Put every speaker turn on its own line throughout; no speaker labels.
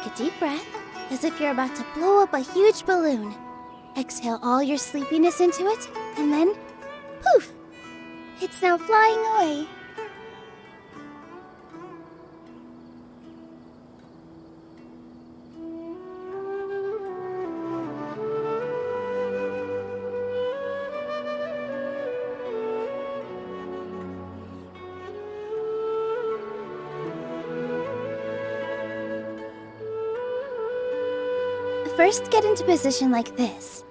Take a deep breath, as if you're about to blow up a huge balloon. Exhale all your sleepiness into it, and then, poof! It's now flying away. First, get into position like this.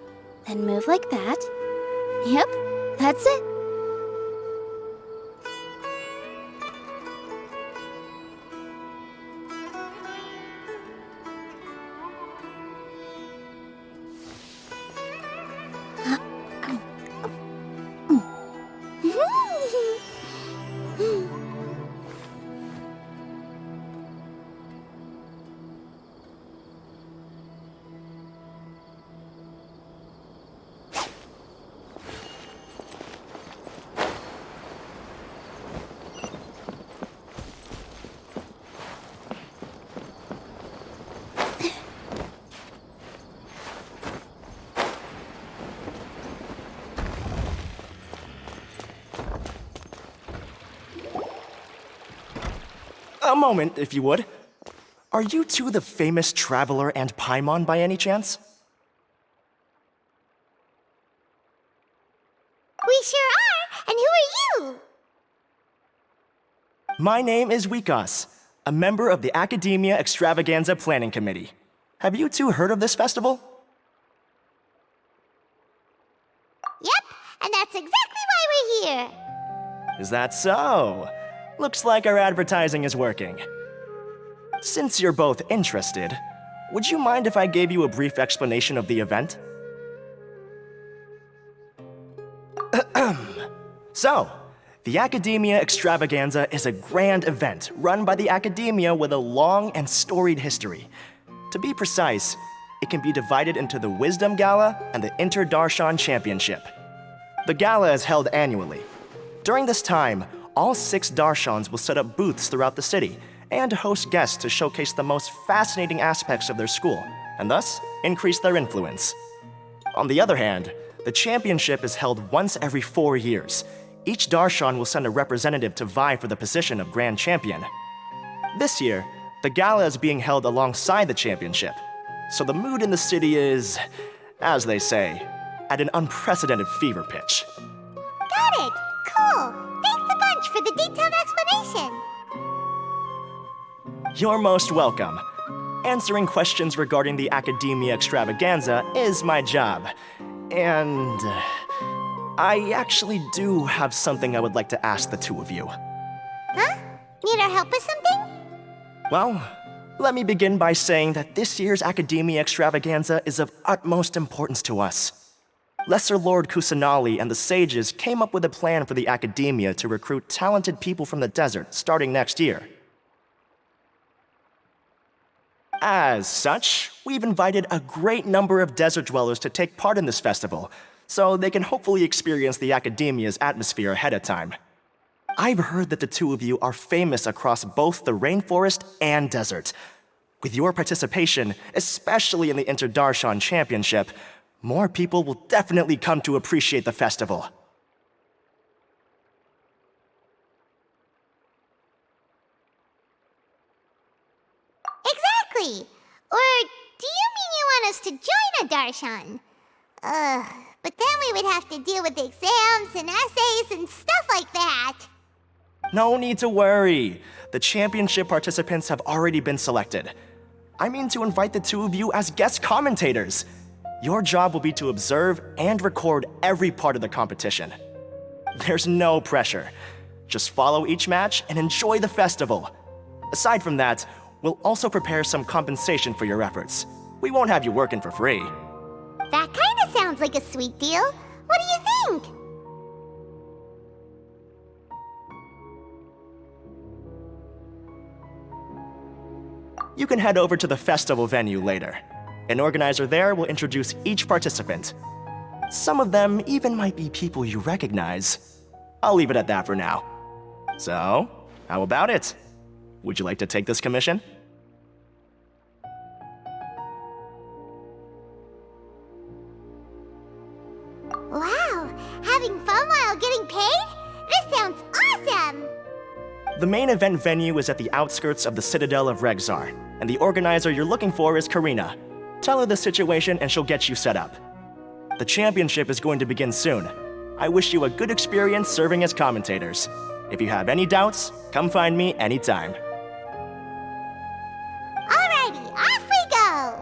Then move like that. Yep, that's it.
A moment, if you would. Are you two the famous Traveler and Paimon by any chance?
We sure are! And who are you?
My name is Wikas, a member of the Academia Extravaganza Planning Committee. Have you two heard of this festival?
Yep, and that's exactly why we're here.
Is that so? Looks like our advertising is working. Since you're both interested, would you mind if I gave you a brief explanation of the event? So, the Academia Extravaganza is a grand event run by the Academia with a long and storied history. To be precise, it can be divided into the Wisdom Gala and the Inter-Darshan Championship. The gala is held annually. During this time, all 6 Darshans will set up booths throughout the city and host guests to showcase the most fascinating aspects of their school, and thus increase their influence. On the other hand, the championship is held once every 4 years. Each Darshan will send a representative to vie for the position of Grand Champion. This year, the gala is being held alongside the championship, so the mood in the city is, as they say, at an unprecedented fever pitch.
Got it! Cool! Thanks a bunch for the detailed explanation!
You're most welcome. Answering questions regarding the Academia Extravaganza is my job. And I actually do have something I would like to ask the two of you.
Huh? Need our help with something?
Well, let me begin by saying that this year's Academia Extravaganza is of utmost importance to us. Lesser Lord Kusanali and the sages came up with a plan for the Academia to recruit talented people from the desert starting next year. As such, we've invited a great number of desert dwellers to take part in this festival, so they can hopefully experience the Academia's atmosphere ahead of time. I've heard that the two of you are famous across both the rainforest and desert. With your participation, especially in the Inter-Darshan Championship, more people will definitely come to appreciate the festival.
Exactly! Or do you mean you want us to join a Darshan? But then we would have to deal with exams and essays and stuff like that.
No need to worry. The championship participants have already been selected. I mean to invite the two of you as guest commentators. Your job will be to observe and record every part of the competition. There's no pressure. Just follow each match and enjoy the festival. Aside from that, we'll also prepare some compensation for your efforts. We won't have you working for free.
That kinda sounds like a sweet deal. What do you think?
You can head over to the festival venue later. An organizer there will introduce each participant. Some of them even might be people you recognize. I'll leave it at that for now. So, how about it? Would you like to take this commission?
Having fun while getting paid? This sounds awesome!
The main event venue is at the outskirts of the Citadel of Regzar, and the organizer you're looking for is Karina. Tell her the situation and she'll get you set up. The championship is going to begin soon. I wish you a good experience serving as commentators. If you have any doubts, come find me anytime.
Alrighty, off we go!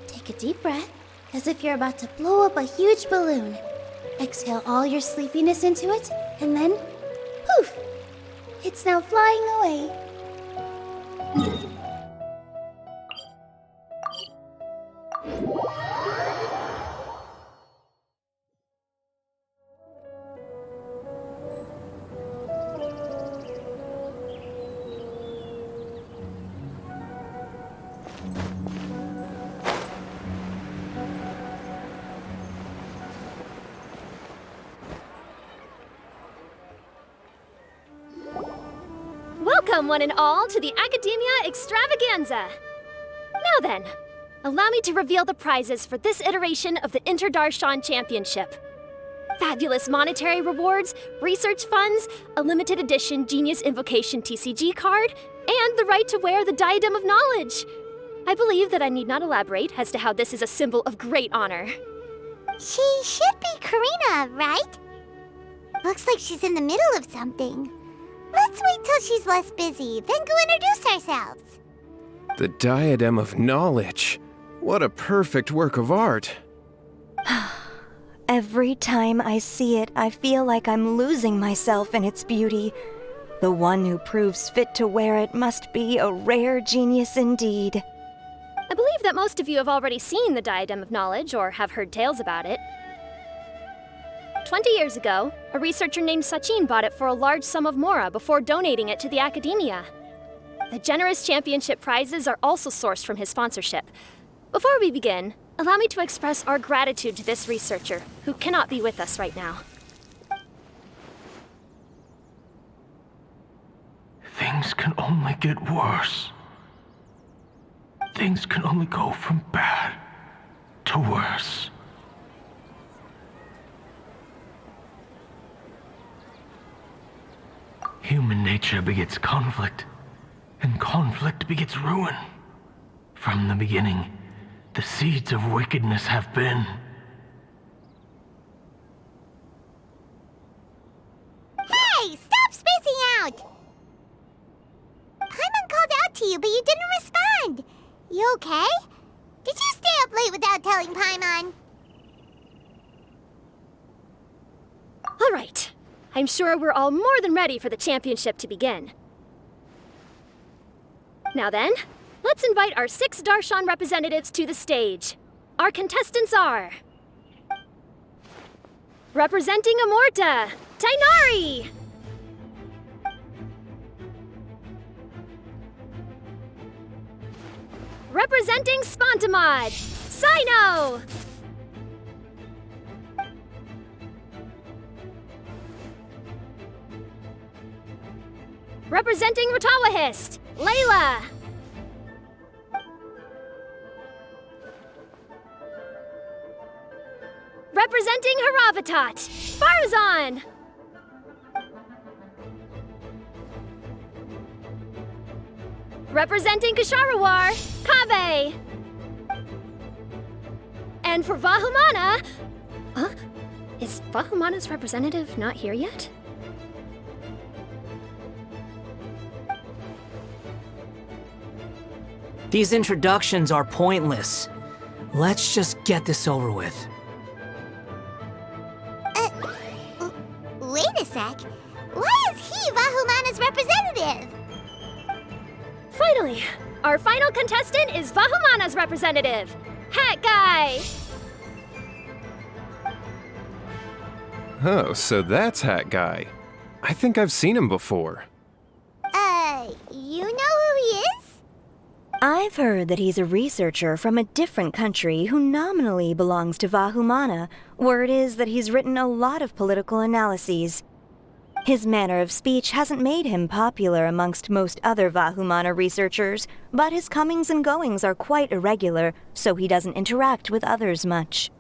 Take a deep breath, as if you're about to blow up a huge balloon. Exhale all your sleepiness into it, and then, poof! It's now flying away.
Welcome, one and all, to the Academia Extravaganza! Now then, allow me to reveal the prizes for this iteration of the Interdarshan Championship. Fabulous monetary rewards, research funds, a limited edition Genius Invocation TCG card, and the right to wear the Diadem of Knowledge. I believe that I need not elaborate as to how this is a symbol of great honor.
She should be Karina, right? Looks like she's in the middle of something. Let's wait till she's less busy, then go introduce ourselves.
The Diadem of Knowledge. What a perfect work of art.
Every time I see it, I feel like I'm losing myself in its beauty. The one who proves fit to wear it must be a rare genius indeed.
I believe that most of you have already seen the Diadem of Knowledge or have heard tales about it. 20 years ago, a researcher named Sachin bought it for a large sum of mora before donating it to the Academia. The generous championship prizes are also sourced from his sponsorship. Before we begin, allow me to express our gratitude to this researcher, who cannot be with us right now.
Things can only get worse. Things can only go from bad to worse. Human nature begets conflict, and conflict begets ruin. From the beginning, the seeds of wickedness have been.
Hey, stop spacing out! Paimon called out to you, but you didn't respond. You okay? Did you stay up late without telling Paimon?
All right. I'm sure we're all more than ready for the championship to begin. Now then, let's invite our 6 Darshan representatives to the stage. Our contestants are... representing Amorta, Tainari! Representing Spontamod, Sino! Representing Ratawahist, Layla! Representing Haravatat, Farazan! Representing Kasharawar, Kaveh! And for Vahumana... Huh? Is Vahumana's representative not here yet?
These introductions are pointless. Let's just get this over with.
Wait a sec. Why is he Vahumana's representative?
Finally, our final contestant is Vahumana's representative, Hat Guy!
Oh, so that's Hat Guy. I think I've seen him before.
I've heard that he's a researcher from a different country who nominally belongs to Vahumana. Word is that he's written a lot of political analyses. His manner of speech hasn't made him popular amongst most other Vahumana researchers, but his comings and goings are quite irregular, so he doesn't interact with others much.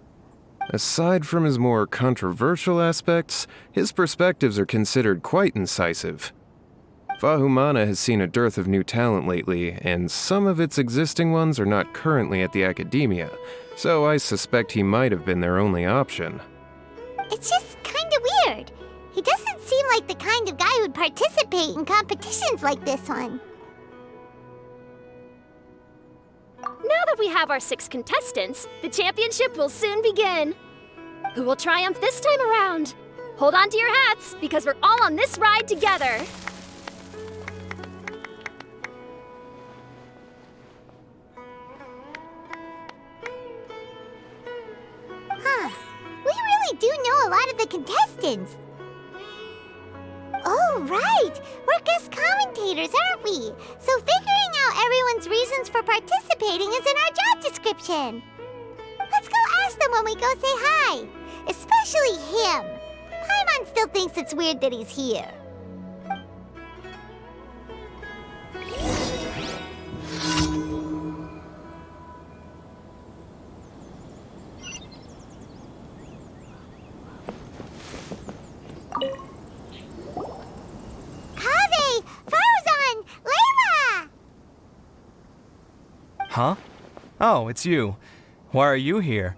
Aside from his more controversial aspects, his perspectives are considered quite incisive. Vahumana has seen a dearth of new talent lately, and some of its existing ones are not currently at the academia, so I suspect he might have been their only option.
It's just kinda weird. He doesn't seem like the kind of guy who'd participate in competitions like this one.
Now that we have our 6 contestants, the championship will soon begin. Who will triumph this time around? Hold on to your hats, because we're all on this ride together.
Huh. We really do know a lot of the contestants. Oh, right! We're guest commentators, aren't we? So figuring out everyone's reasons for participating is in our job description. Let's go ask them when we go say hi. Especially him. Paimon still thinks it's weird that he's here. Kaveh! Farzan! Layla!
Huh? Oh, it's you. Why are you here?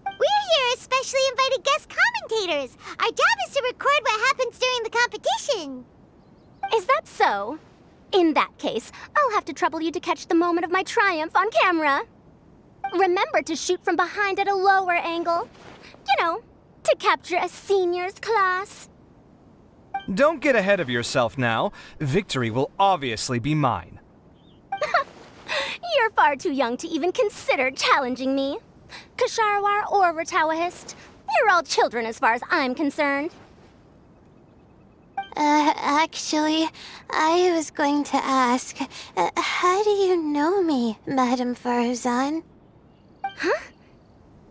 We're here as specially invited guest commentators. Our job is to record what happens during the competition.
Is that so? In that case, I'll have to trouble you to catch the moment of my triumph on camera. Remember to shoot from behind at a lower angle. You know, to capture a seniors class.
Don't get ahead of yourself now. Victory will obviously be mine.
You're far too young to even consider challenging me. Kasharwar or Ratawahist, you're all children as far as I'm concerned.
Actually, I was going to ask, how do you know me, Madame Farzan?
Huh?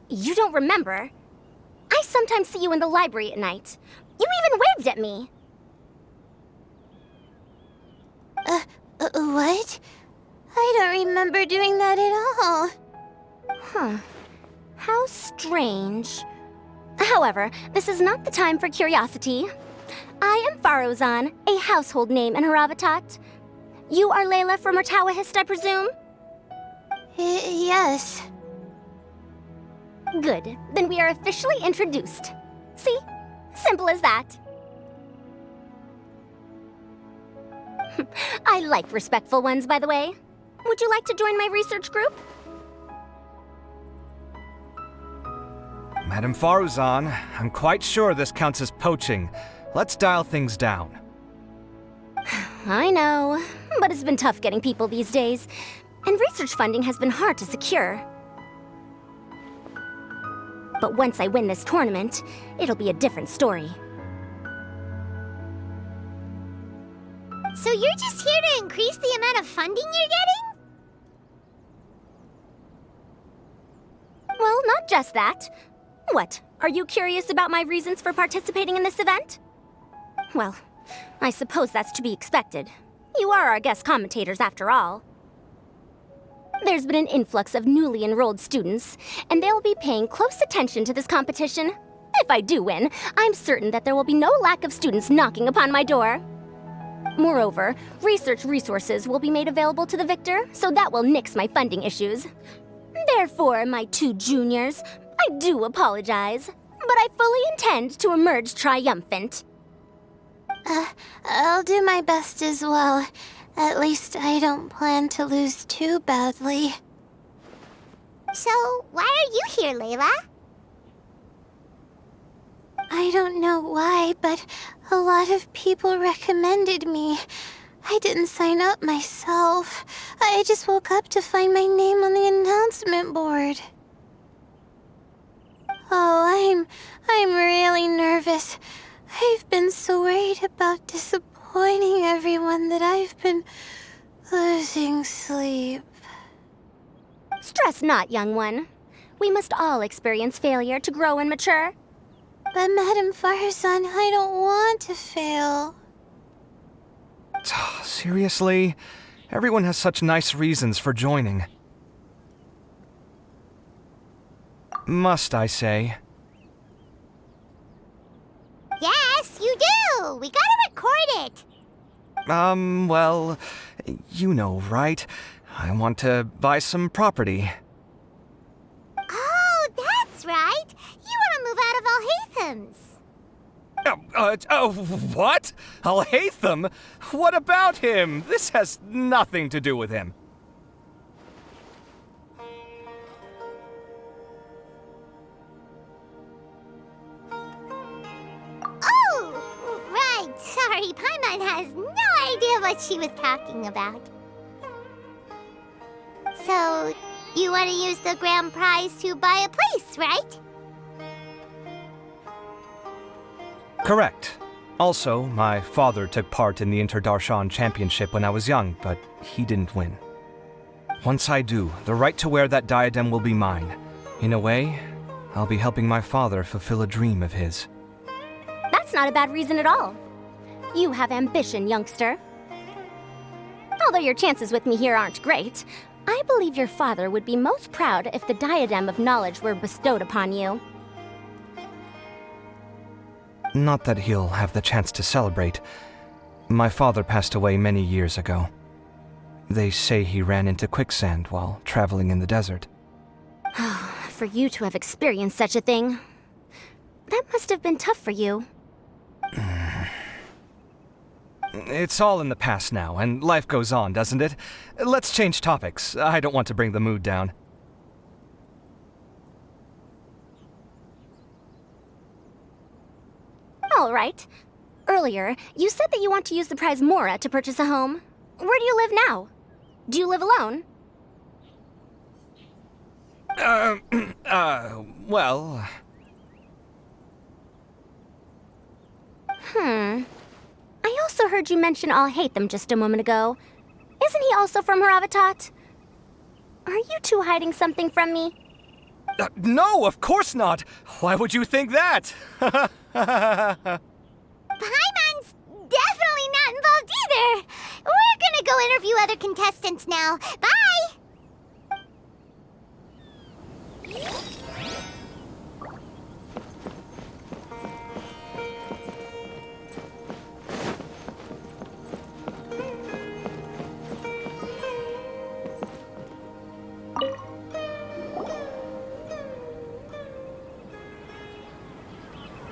You don't remember? I sometimes see you in the library at night. You even waved at me.
What? I don't remember doing that at all.
Huh. How strange. However, this is not the time for curiosity. I am Farozan, a household name in Haravatat. You are Layla from Ratawahist, I presume?
Yes.
Good. Then we are officially introduced. See? Simple as that. I like respectful ones, by the way. Would you like to join my research group?
Madame Faruzan, I'm quite sure this counts as poaching. Let's dial things down.
I know, but it's been tough getting people these days, and research funding has been hard to secure. But once I win this tournament, it'll be a different story.
So you're just here to increase the amount of funding you're getting?
Well, not just that. What, are you curious about my reasons for participating in this event? Well, I suppose that's to be expected. You are our guest commentators, after all. There's been an influx of newly enrolled students, and they'll be paying close attention to this competition. If I do win, I'm certain that there will be no lack of students knocking upon my door. Moreover, research resources will be made available to the victor, so that will nix my funding issues. Therefore, my 2 juniors, I do apologize, but I fully intend to emerge triumphant.
I'll do my best as well. At least I don't plan to lose too badly. So, why are you here, Layla? I don't know why, but a lot of people recommended me. I didn't sign up myself. I just woke up to find my name on the announcement board. Oh, I'm really nervous. I've been so worried about disappointing
warning everyone that I've been losing sleep.
Stress not, young one. We must all experience failure to grow and mature.
But Madame Farzan, I don't want to fail.
Seriously? Everyone has such nice reasons for joining. Must I say?
Yes, you do! We gotta record it!
Well, you know, right? I want to buy some property.
Oh, that's right! You want to move out of Alhatham's.
What? Alhaitham? What about him? This has nothing to do with him.
Oh, right. Sorry, Paimon has no idea what she was talking about. So, you want to use the grand prize to buy a place, right?
Correct. Also, my father took part in the Interdarshan Championship when I was young, but he didn't win. Once I do, the right to wear that diadem will be mine. In a way, I'll be helping my father fulfill a dream of his.
That's not a bad reason at all. You have ambition, youngster. Although your chances with me here aren't great, I believe your father would be most proud if the diadem of knowledge were bestowed upon you.
Not that he'll have the chance to celebrate. My father passed away many years ago. They say he ran into quicksand while traveling in the desert.
For you to have experienced such a thing, that must have been tough for you.
It's all in the past now, and life goes on, doesn't it? Let's change topics. I don't want to bring the mood down.
All right. Earlier, you said that you want to use the prize Mora to purchase a home. Where do you live now? Do you live alone?
Well...
I also heard you mention Alhaitham just a moment ago. Isn't he also from Haravatat? Are you two hiding something from me?
No, of course not! Why would you think that?
Paimon's definitely not involved either! We're gonna go interview other contestants now. Bye!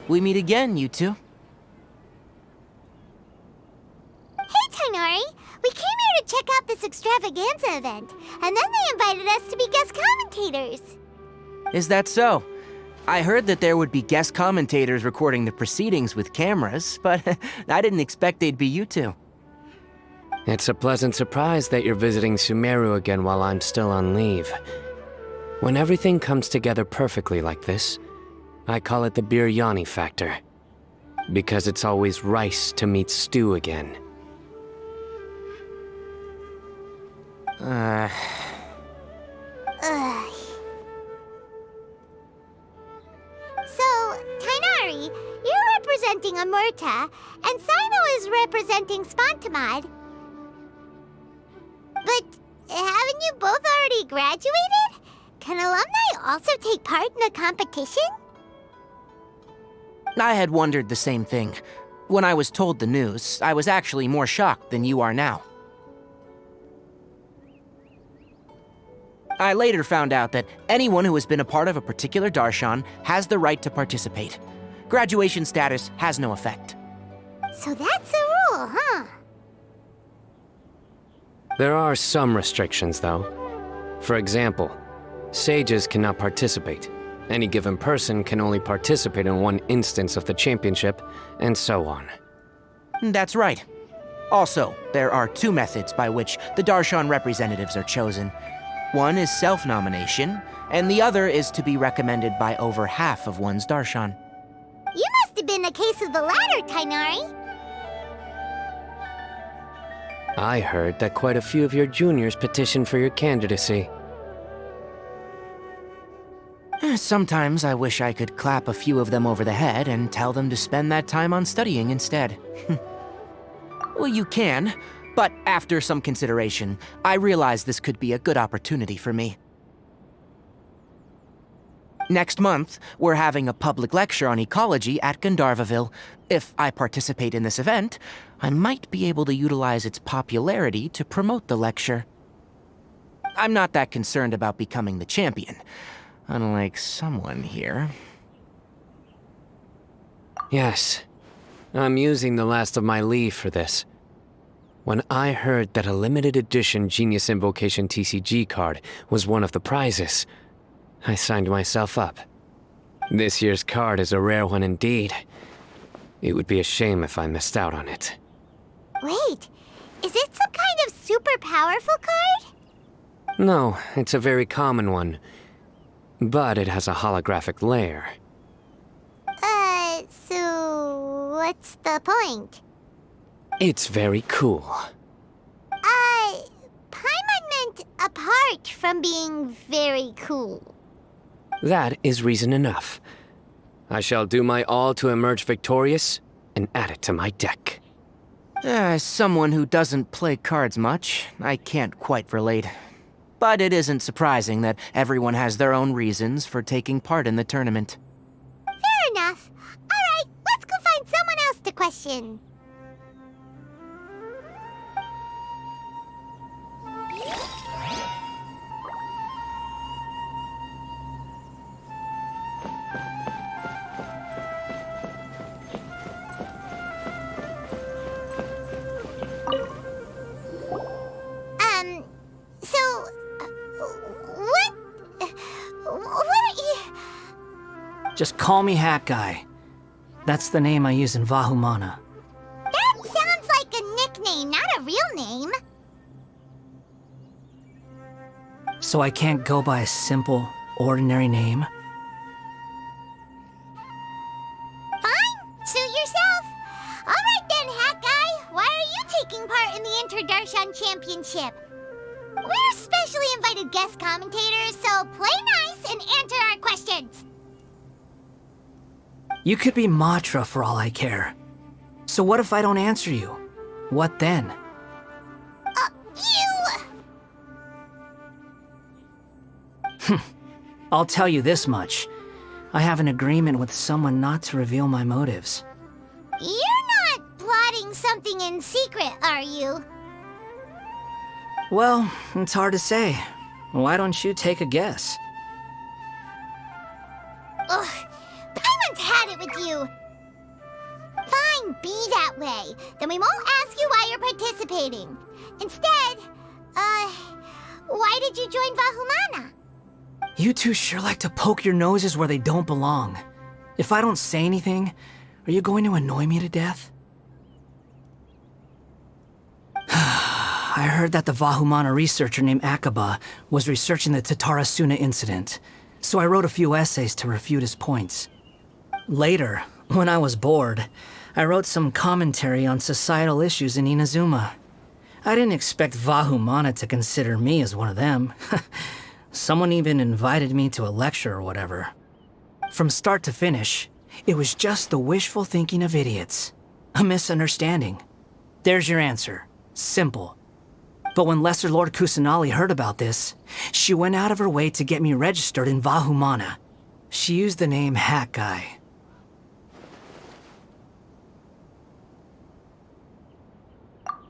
We meet again, you two.
Hey, Tainari! We came here to check out this extravaganza event, and then they invited us to be guest commentators.
Is that so? I heard that there would be guest commentators recording the proceedings with cameras, but I didn't expect they'd be you two.
It's a pleasant surprise that you're visiting Sumeru again while I'm still on leave. When everything comes together perfectly like this, I call it the biryani factor. Because it's always rice to meet stew again.
Ugh. So, Tainari, you're representing Amurta, and Sino is representing Spantamad. But haven't you both already graduated? Can alumni also take part in the competition?
I had wondered the same thing. When I was told the news, I was actually more shocked than you are now. I later found out that anyone who has been a part of a particular darshan has the right to participate. Graduation status has no effect.
So that's a rule, huh?
There are some restrictions, though. For example, sages cannot participate. Any given person can only participate in one instance of the championship, and so on.
That's right. Also, there are two methods by which the darshan representatives are chosen. One is self-nomination, and the other is to be recommended by over half of one's darshan.
You must have been a case of the latter, Tainari.
I heard that quite a few of your juniors petitioned for your candidacy.
Sometimes I wish I could clap a few of them over the head and tell them to spend that time on studying instead. Well, you can, but after some consideration, I realize this could be a good opportunity for me. Next month, we're having a public lecture on ecology at Gandharvaville. If I participate in this event, I might be able to utilize its popularity to promote the lecture. I'm not that concerned about becoming the champion, unlike someone here.
Yes, I'm using the last of my leave for this. When I heard that a limited edition Genius Invocation TCG card was one of the prizes, I signed myself up. This year's card is a rare one indeed. It would be a shame if I missed out on it.
Wait, is it some kind of super powerful card?
No, it's a very common one. But it has a holographic layer.
So what's the point?
It's very cool.
Paimon meant apart from being very cool.
That is reason enough. I shall do my all to emerge victorious and add it to my deck.
As someone who doesn't play cards much, I can't quite relate. But it isn't surprising that everyone has their own reasons for taking part in the tournament.
Fair enough. Alright, let's go find someone else to question. What are you...
Just call me Hat Guy. That's the name I use in Vahumana.
That sounds like a nickname, not a real name.
So I can't go by a simple, ordinary name?
Fine, suit yourself. Alright then, Hat Guy. Why are you taking part in the Inter-Darshan Championship? We're specially invited guest commentators, so play nice and answer our questions.
You could be Matra for all I care. So what if I don't answer you? What then? I'll tell you this much. I have an agreement with someone not to reveal my motives.
You're not plotting something in secret, are you?
Well, it's hard to say. Why don't you take a guess?
Ugh, Paimon's had it with you. Fine, be that way. Then we won't ask you why you're participating. Instead, why did you join Vahumana?
You two sure like to poke your noses where they don't belong. If I don't say anything, are you going to annoy me to death? I heard that the Vahumana researcher named Akaba was researching the Tatarasuna incident, so I wrote a few essays to refute his points. Later, when I was bored, I wrote some commentary on societal issues in Inazuma. I didn't expect Vahumana to consider me as one of them. Someone even invited me to a lecture or whatever. From start to finish, it was just the wishful thinking of idiots. A misunderstanding. There's your answer. Simple. But when Lesser Lord Kusanali heard about this, she went out of her way to get me registered in Vahumana. She used the name Hat Guy.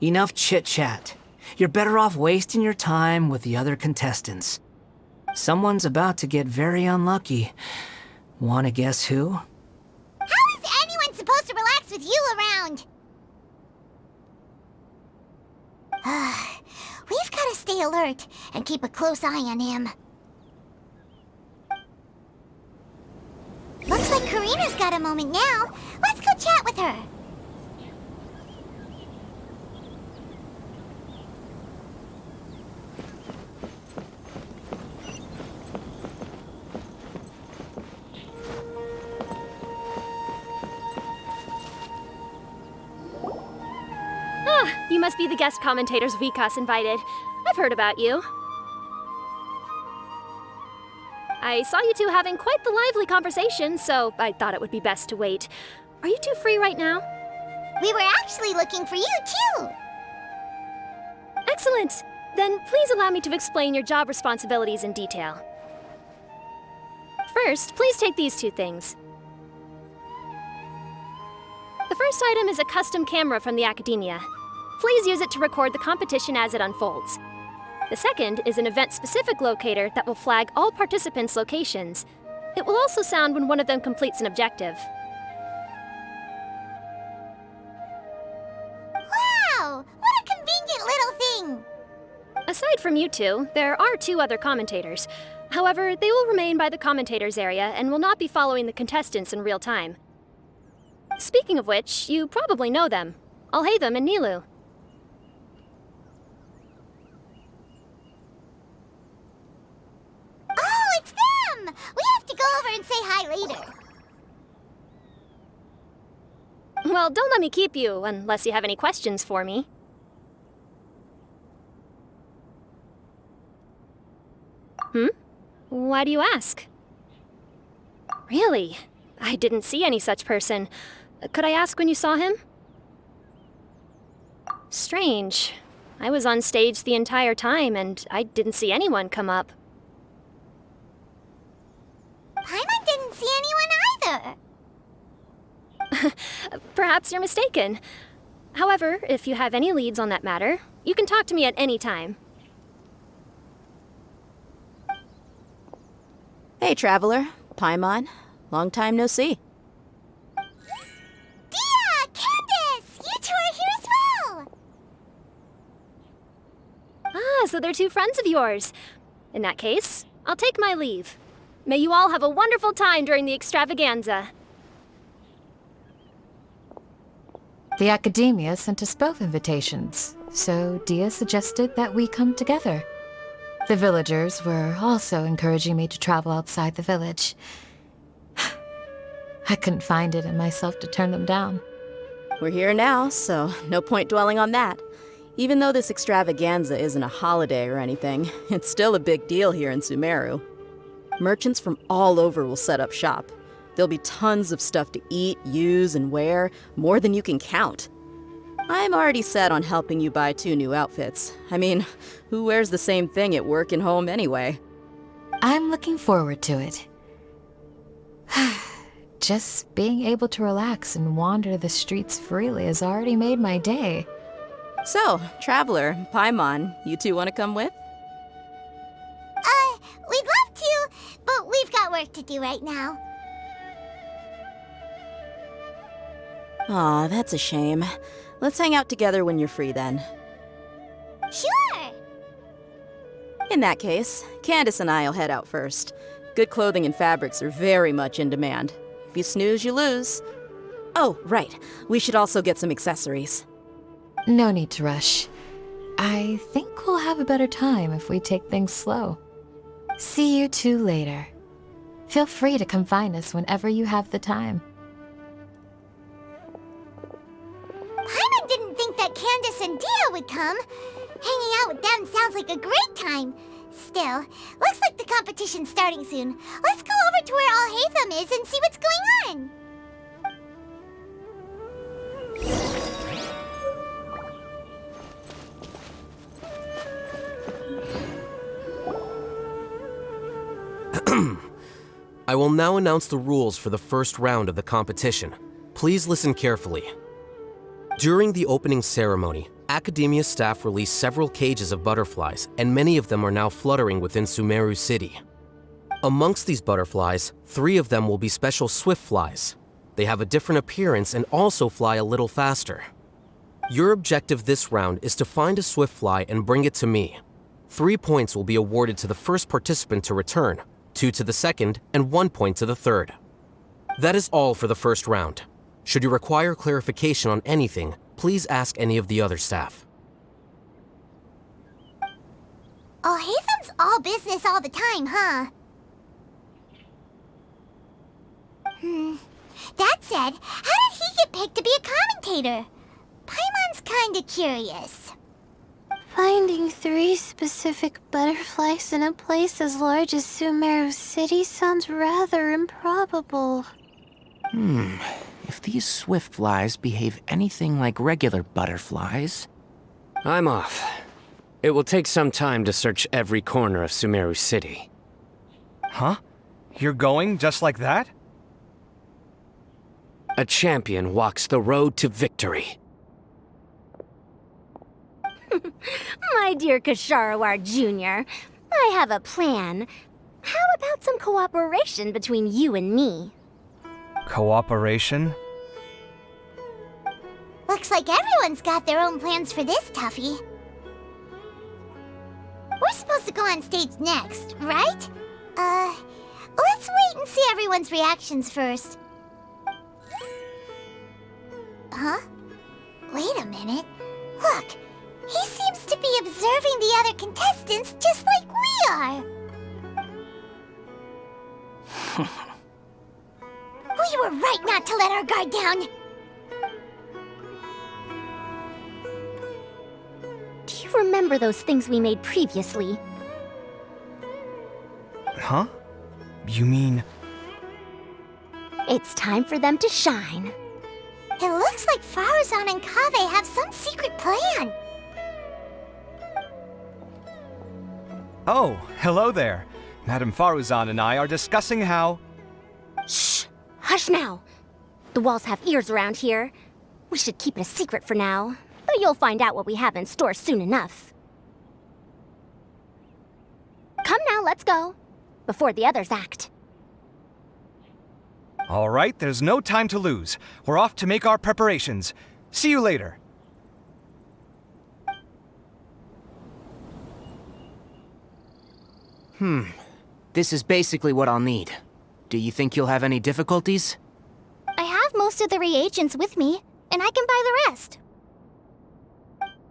Enough chit-chat. You're better off wasting your time with the other contestants. Someone's about to get very unlucky. Wanna guess who?
How is anyone supposed to relax with you around? We've got to stay alert and keep a close eye on him. Looks like Karina's got a moment now. Let's go chat with her.
Ah, You must be the guest commentators Vikas invited. I've heard about you. I saw you two having quite the lively conversation, so I thought it would be best to wait. Are you two free right now?
We were actually looking for you, too.
Excellent! Then please allow me to explain your job responsibilities in detail. First, please take these two things. The first item is a custom camera from the Academia. Please use it to record the competition as it unfolds. The second is an event-specific locator that will flag all participants' locations. It will also sound when one of them completes an objective.
Wow! What a convenient little thing!
Aside from you two, there are two other commentators. However, they will remain by the commentators area and will not be following the contestants in real time. Speaking of which, you probably know them. Alhaitham and Nilu.
Oh, it's them! We have to go over and say hi later.
Well, don't let me keep you, unless you have any questions for me. Why do you ask? Really? I didn't see any such person. Could I ask when you saw him? Strange. I was on stage the entire time, and I didn't see anyone come up.
Paimon didn't see anyone either.
Perhaps you're mistaken. However, if you have any leads on that matter, you can talk to me at any time.
Hey, Traveler. Paimon. Long time no see.
Dia! Candace! You two are here as well!
Ah, so they're two friends of yours. In that case, I'll take my leave. May you all have a wonderful time during the extravaganza.
The Academia sent us both invitations, so Dia suggested that we come together. The villagers were also encouraging me to travel outside the village. I couldn't find it in myself to turn them down.
We're here now, so no point dwelling on that. Even though this extravaganza isn't a holiday or anything, it's still a big deal here in Sumeru. Merchants from all over will set up shop. There'll be tons of stuff to eat, use, and wear, more than you can count. I'm already set on helping you buy 2 new outfits. I mean, who wears the same thing at work and home anyway?
I'm looking forward to it. Just being able to relax and wander the streets freely has already made my day.
So, Traveler, Paimon, you two want to come with?
We'd love to, but we've got work to do right now.
Aw, that's a shame. Let's hang out together when you're free then.
Sure!
In that case, Candace and I'll head out first. Good clothing and fabrics are very much in demand. If you snooze, you lose. Oh, right. We should also get some accessories.
No need to rush. I think we'll have a better time if we take things slow. See you two later. Feel free to come find us whenever you have the time.
Paimon didn't think that Candace and Dia would come. Hanging out with them sounds like a great time. Still, looks like the competition's starting soon. Let's go over to where Alhaitham is and see what's going on.
I will now announce the rules for the first round of the competition. Please listen carefully. During the opening ceremony, Academia staff released several cages of butterflies, and many of them are now fluttering within Sumeru City. Amongst these butterflies, 3 of them will be special swift flies. They have a different appearance and also fly a little faster. Your objective this round is to find a swift fly and bring it to me. 3 points will be awarded to the first participant to return, 2 to the second, and 1 point to the third. That is all for the first round. Should you require clarification on anything, please ask any of the other staff.
Alhaitham's all business all the time, huh? That said, how did he get picked to be a commentator? Paimon's kinda curious.
Finding 3 specific butterflies in a place as large as Sumeru City sounds rather improbable.
If these swift flies behave anything like regular butterflies...
I'm off. It will take some time to search every corner of Sumeru City.
Huh? You're going just like that?
A champion walks the road to victory.
My dear Kasharawar Jr., I have a plan. How about some cooperation between you and me?
Cooperation?
Looks like everyone's got their own plans for this, Tuffy. We're supposed to go on stage next, right? Let's wait and see everyone's reactions first. Huh? Wait a minute. Look, he seems to be observing the other contestants just like we are. We were right not to let our guard down.
Do you remember those things we made previously?
Huh? You mean...
It's time for them to shine.
It looks like Faruzan and Kaveh have some secret plan.
Oh, hello there. Madame Faruzan and I are discussing how...
Shh! Hush now! The walls have ears around here. We should keep it a secret for now, but you'll find out what we have in store soon enough. Come now, let's go. Before the others act.
All right, there's no time to lose. We're off to make our preparations. See you later.
This is basically what I'll need. Do you think you'll have any difficulties?
I have most of the reagents with me, and I can buy the rest.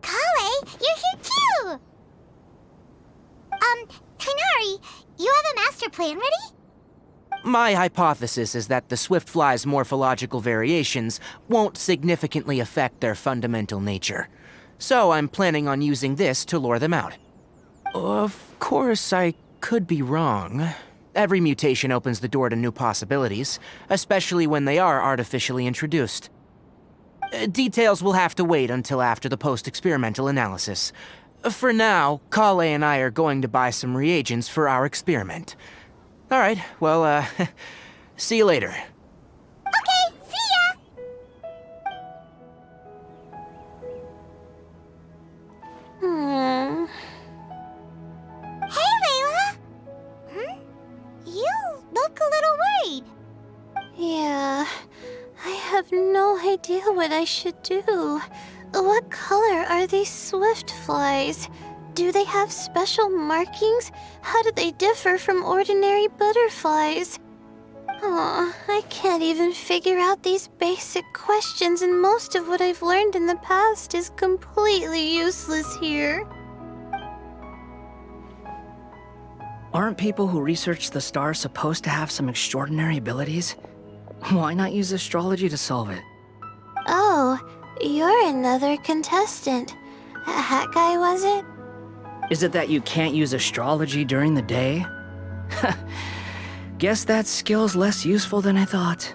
Kale, you're here too! Kainari, you have a master plan ready?
My hypothesis is that the swift fly's morphological variations won't significantly affect their fundamental nature. So I'm planning on using this to lure them out. Of course, I could be wrong. Every mutation opens the door to new possibilities, especially when they are artificially introduced. Details will have to wait until after the post-experimental analysis. For now, Kale and I are going to buy some reagents for our experiment. All right, well, see you later.
Okay, see ya! Hey, Layla! You look a little worried.
Yeah, I have no idea what I should do. What color are these swift flies? Do they have special markings? How do they differ from ordinary butterflies? I can't even figure out these basic questions, and most of what I've learned in the past is completely useless here.
Aren't people who research the stars supposed to have some extraordinary abilities? Why not use astrology to solve it?
Oh, you're another contestant. Hat guy, was it?
Is it that you can't use astrology during the day? Guess that skill's less useful than I thought.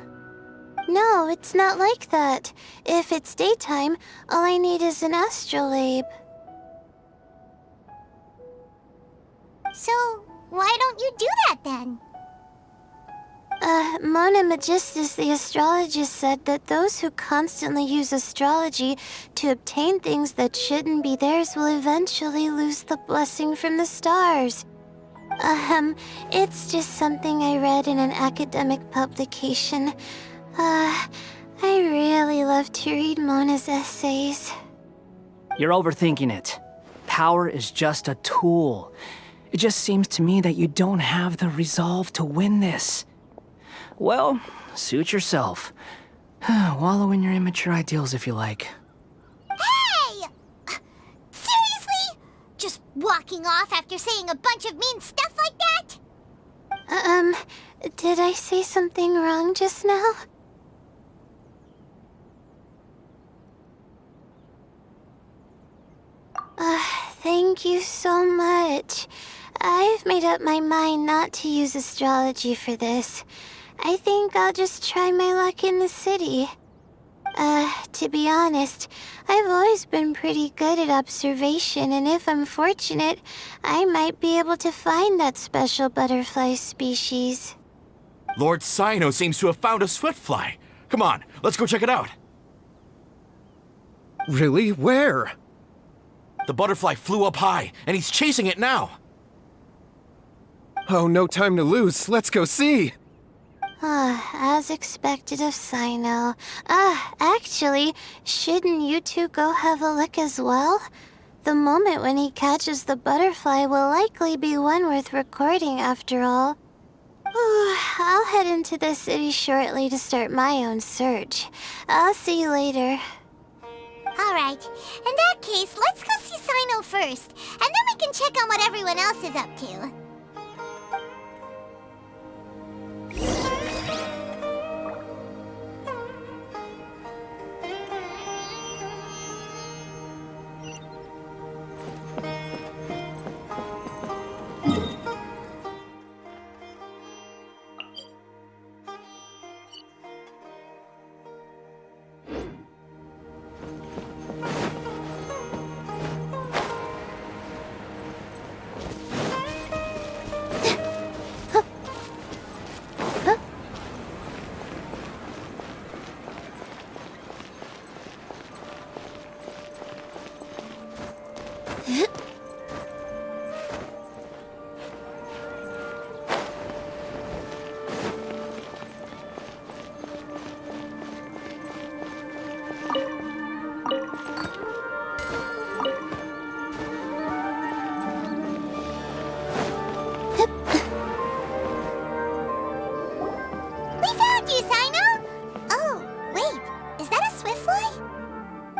No, it's not like that. If it's daytime, all I need is an astrolabe.
So, why don't you do that then?
Mona Magistus, the astrologist, said that those who constantly use astrology to obtain things that shouldn't be theirs will eventually lose the blessing from the stars. It's just something I read in an academic publication. I really love to read Mona's essays.
You're overthinking it. Power is just a tool. It just seems to me that you don't have the resolve to win this. Well, suit yourself. Wallow in your immature ideals if you like.
Hey! Seriously? Just walking off after saying a bunch of mean stuff like that?
Did I say something wrong just now? Thank you so much. I've made up my mind not to use astrology for this. I think I'll just try my luck in the city. To be honest, I've always been pretty good at observation, and if I'm fortunate, I might be able to find that special butterfly species.
Lord Sino seems to have found a swiftfly. Come on, let's go check it out.
Really? Where?
The butterfly flew up high, and he's chasing it now.
Oh, no time to lose. Let's go see.
As expected of Sino. Actually, shouldn't you two go have a look as well? The moment when he catches the butterfly will likely be one worth recording after all. I'll head into the city shortly to start my own search. I'll see you later.
Alright, in that case, let's go see Sino first, and then we can check on what everyone else is up to.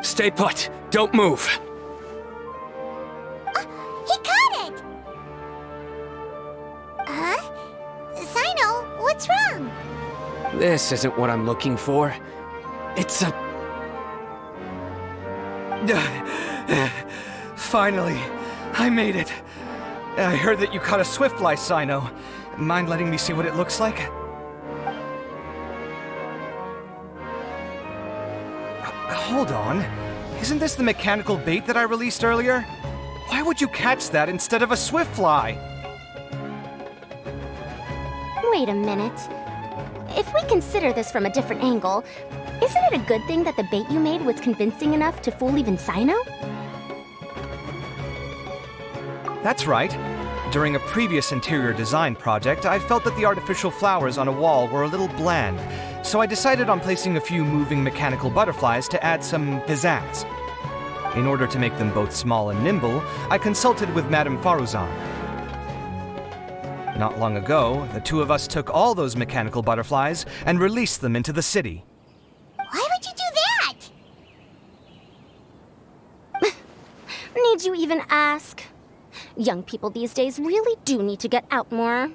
Stay put. Don't move.
He caught it! Huh? Sino, what's wrong?
This isn't what I'm looking for. It's a...
Finally, I made it. I heard that you caught a swiftfly, Sino. Mind letting me see what it looks like? Hold on. Isn't this the mechanical bait that I released earlier? Why would you catch that instead of a swiftfly?
Wait a minute. If we consider this from a different angle, isn't it a good thing that the bait you made was convincing enough to fool even Sino?
That's right. During a previous interior design project, I felt that the artificial flowers on a wall were a little bland, so I decided on placing a few moving mechanical butterflies to add some pizzazz. In order to make them both small and nimble, I consulted with Madame Faruzan. Not long ago, the two of us took all those mechanical butterflies and released them into the city.
Why would you do that?
Need you even ask? Young people these days really do need to get out more.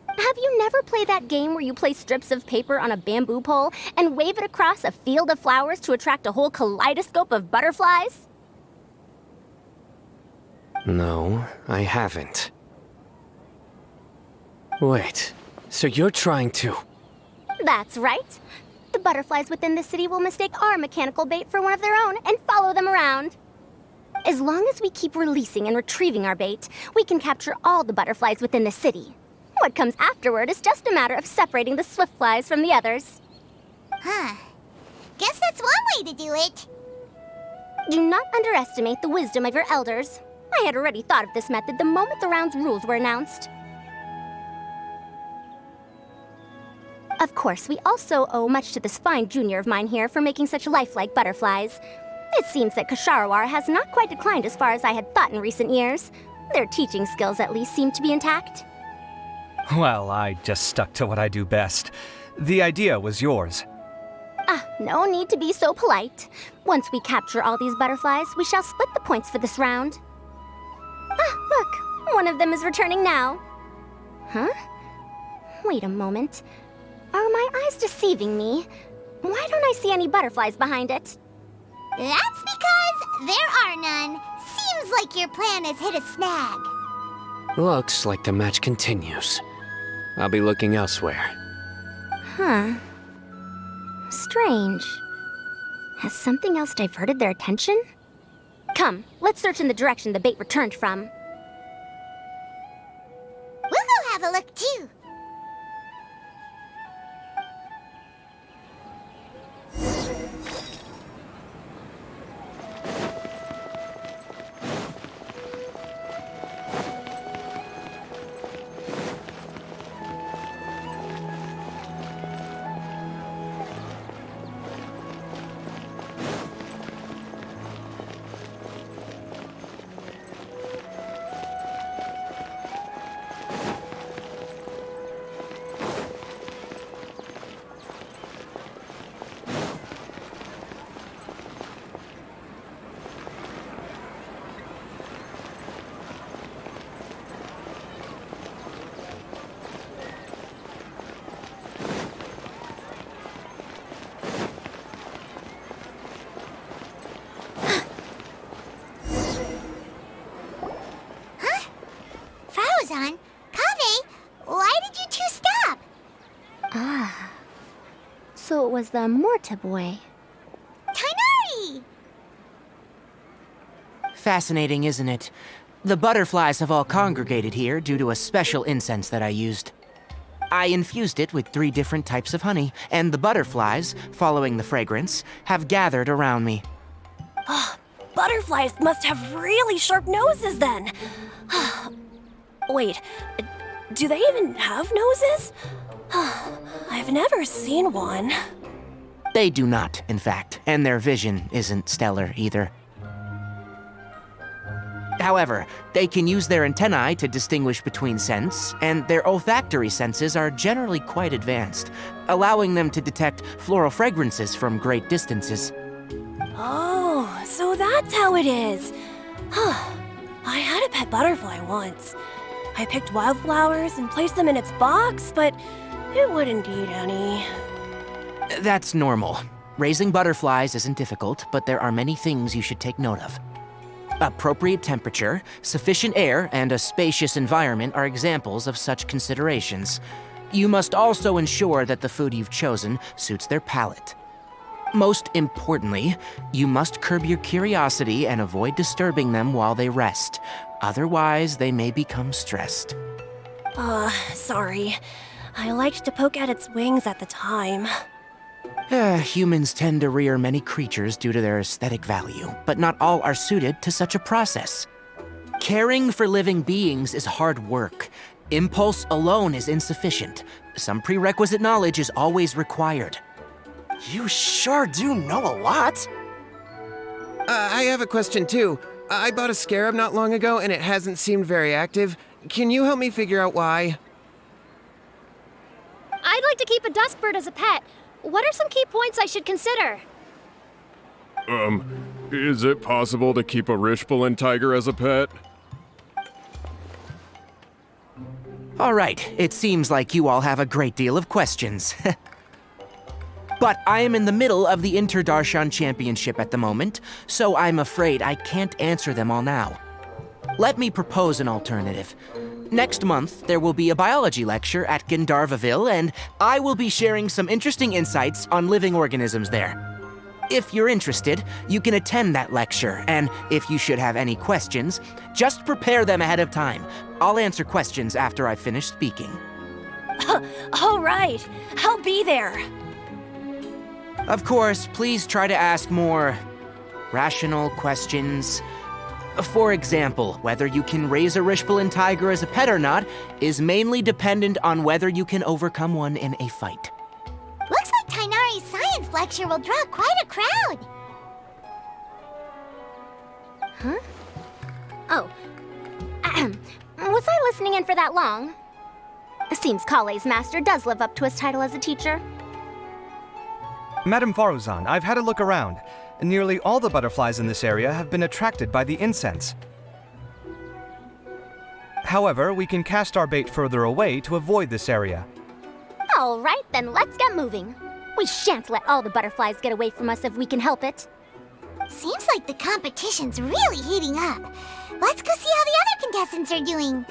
Have you never played that game where you place strips of paper on a bamboo pole and wave it across a field of flowers to attract a whole kaleidoscope of butterflies?
No, I haven't. Wait, so you're trying to...
That's right. The butterflies within the city will mistake our mechanical bait for one of their own and follow them around. As long as we keep releasing and retrieving our bait, we can capture all the butterflies within the city. What comes afterward is just a matter of separating the swiftflies from the others.
Huh. Guess that's one way to do it.
Do not underestimate the wisdom of your elders. I had already thought of this method the moment the round's rules were announced. Of course, we also owe much to this fine junior of mine here for making such lifelike butterflies. It seems that Kasharawar has not quite declined as far as I had thought in recent years. Their teaching skills at least seem to be intact.
Well, I just stuck to what I do best. The idea was yours.
No need to be so polite. Once we capture all these butterflies, we shall split the points for this round. Look, one of them is returning now. Huh? Wait a moment. Are my eyes deceiving me? Why don't I see any butterflies behind it?
That's because there are none. See Seems like your plan has hit a snag.
Looks like the match continues. I'll be looking elsewhere.
Huh. Strange. Has something else diverted their attention? Come, let's search in the direction the bait returned from.
We'll go have a look too. On. Kaveh, why did you two stop?
Ah. So it was the Morta boy.
Tighnari!
Fascinating, isn't it? The butterflies have all congregated here due to a special incense that I used. I infused it with 3 different types of honey, and the butterflies, following the fragrance, have gathered around me.
Oh, butterflies must have really sharp noses then. Wait, do they even have noses? I've never seen one.
They do not, in fact, and their vision isn't stellar either. However, they can use their antennae to distinguish between scents, and their olfactory senses are generally quite advanced, allowing them to detect floral fragrances from great distances.
Oh, so that's how it is. I had a pet butterfly once. I picked wildflowers and placed them in its box, but it wouldn't eat any.
That's normal. Raising butterflies isn't difficult, but there are many things you should take note of. Appropriate temperature, sufficient air, and a spacious environment are examples of such considerations. You must also ensure that the food you've chosen suits their palate. Most importantly, you must curb your curiosity and avoid disturbing them while they rest. Otherwise, they may become stressed.
Sorry. I liked to poke at its wings at the time.
Humans tend to rear many creatures due to their aesthetic value, but not all are suited to such a process. Caring for living beings is hard work. Impulse alone is insufficient. Some prerequisite knowledge is always required.
You sure do know a lot.
I have a question too. I bought a scarab not long ago and it hasn't seemed very active. Can you help me figure out why?
I'd like to keep a dustbird as a pet. What are some key points I should consider?
Is it possible to keep a Rishbalin tiger as a pet?
All right, it seems like you all have a great deal of questions. But I am in the middle of the Inter-Darshan Championship at the moment, so I'm afraid I can't answer them all now. Let me propose an alternative. Next month, there will be a biology lecture at Gandharvaville, and I will be sharing some interesting insights on living organisms there. If you're interested, you can attend that lecture, and if you should have any questions, just prepare them ahead of time. I'll answer questions after I finish speaking.
All right, I'll be there.
Of course, please try to ask more rational questions. For example, whether you can raise a Rishbalin tiger as a pet or not is mainly dependent on whether you can overcome one in a fight.
Looks like Tighnari's science lecture will draw quite a crowd.
Huh? Oh. Was I listening in for that long? Seems Kale's master does live up to his title as a teacher.
Madame Faruzan, I've had a look around. Nearly all the butterflies in this area have been attracted by the incense. However, we can cast our bait further away to avoid this area.
All right, then let's get moving. We shan't let all the butterflies get away from us if we can help it.
Seems like the competition's really heating up. Let's go see how the other contestants are doing.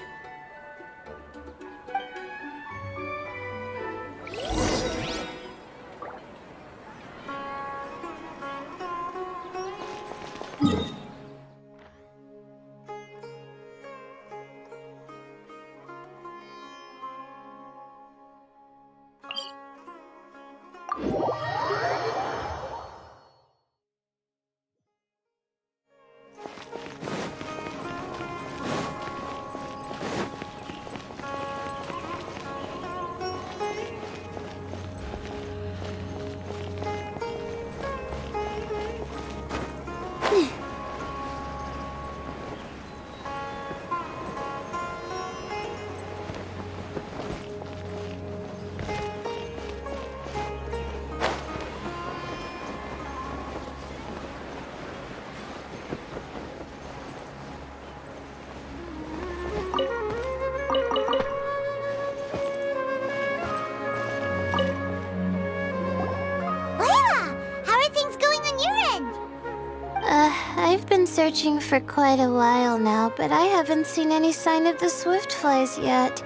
I've been searching for quite a while now, but I haven't seen any sign of the swiftflies yet.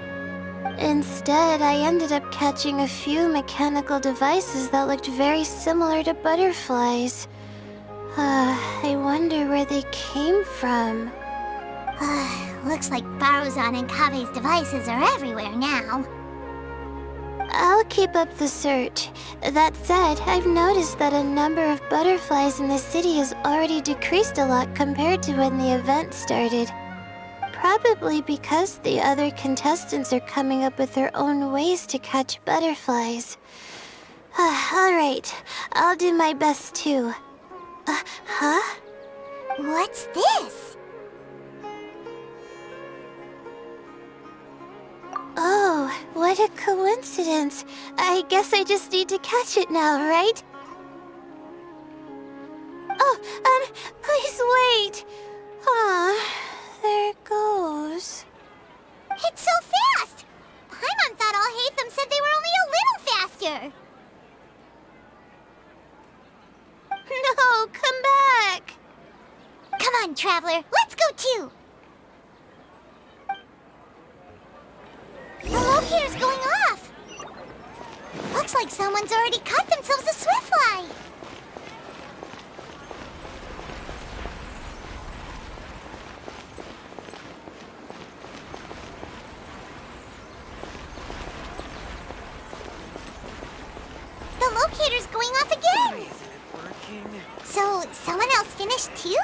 Instead, I ended up catching a few mechanical devices that looked very similar to butterflies. I wonder where they came from.
Looks like Baruzan and Kabe's devices are everywhere now.
I'll keep up the search. That said, I've noticed that a number of butterflies in the city has already decreased a lot compared to when the event started. Probably because the other contestants are coming up with their own ways to catch butterflies. Alright, I'll do my best too. Huh?
What's this?
Oh, what a coincidence. I guess I just need to catch it now, right? Oh, please wait. There it goes.
It's so fast! Paimon thought all Hatham said they were only a little faster.
No, come back.
Come on, Traveler, let's go too. The locator's going off! Looks like someone's already caught themselves a swiftfly! The locator's going off again! So, someone else finished too?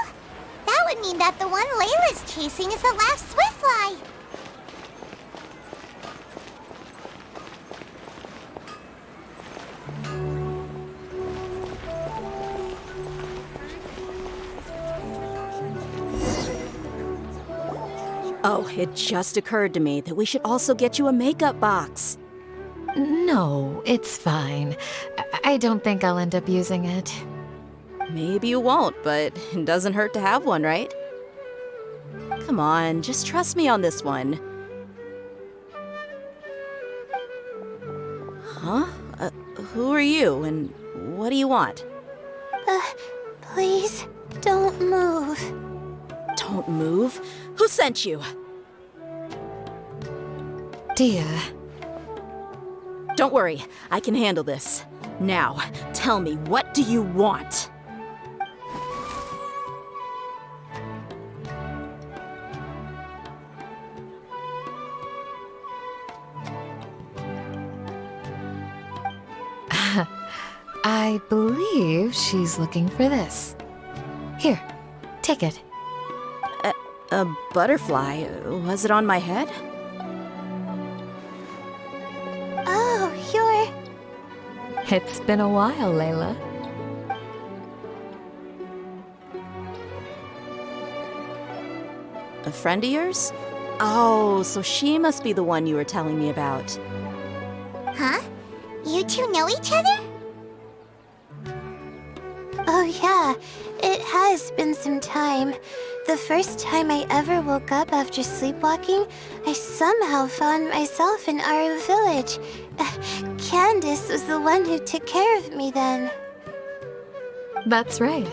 That would mean that the one Layla's chasing is the last swiftfly!
Oh, it just occurred to me that we should also get you a makeup box.
No, it's fine. I don't think I'll end up using it.
Maybe you won't, but it doesn't hurt to have one, right? Come on, just trust me on this one. Huh? Who are you, and what do you want?
Please, don't move.
Don't move? Who sent you?
Dia.
Don't worry, I can handle this. Now, tell me, what do you want?
I believe she's looking for this. Here, take it.
A butterfly? Was it on my head?
Oh, you're...
It's been a while, Layla.
A friend of yours? Oh, so she must be the one you were telling me about.
Huh? You two know each other?
Oh yeah, it has been some time. The first time I ever woke up after sleepwalking, I somehow found myself in Aru village. Candace was the one who took care of me then.
That's right.